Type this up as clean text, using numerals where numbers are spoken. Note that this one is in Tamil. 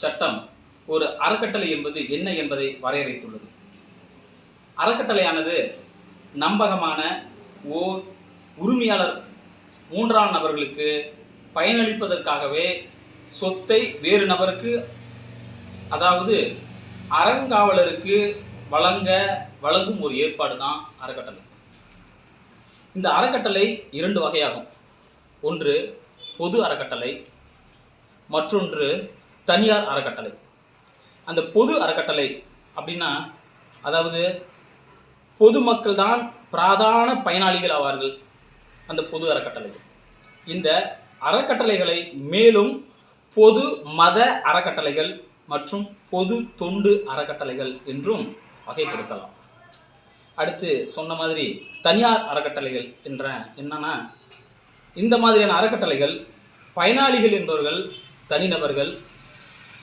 சட்டம் ஒரு அறக்கட்டளை என்பது என்ன என்பதை வரையறுத்துள்ளது. அறக்கட்டளையானது நம்பகமான ஓர் உரிமையாளர் மூன்றாம் நபர்களுக்கு பயனளிப்பதற்காகவே சொத்தை வேறு நபருக்கு, அதாவது அறங்காவலருக்கு வழங்கும் ஒரு ஏற்பாடு தான் அறக்கட்டளை. இந்த அறக்கட்டளை இரண்டு வகையாகும். ஒன்று பொது அறக்கட்டளை, மற்றொன்று தனியார் அறக்கட்டளை. அந்த பொது அறக்கட்டளை அப்படின்னா, அதாவது பொதுமக்கள் தான் பிரதான பயனாளிகள் ஆவார்கள் அந்த பொது அறக்கட்டளை. இந்த அறக்கட்டளைகளை மேலும் பொது மத அறக்கட்டளைகள் மற்றும் பொது தொண்டு அறக்கட்டளைகள் என்றும் வகைப்படுத்தலாம். அடுத்து சொன்ன மாதிரி தனியார் அறக்கட்டளைகள் என்னன்னா, இந்த மாதிரியான அறக்கட்டளைகள் பயனாளிகள் என்பவர்கள் தனிநபர்கள்,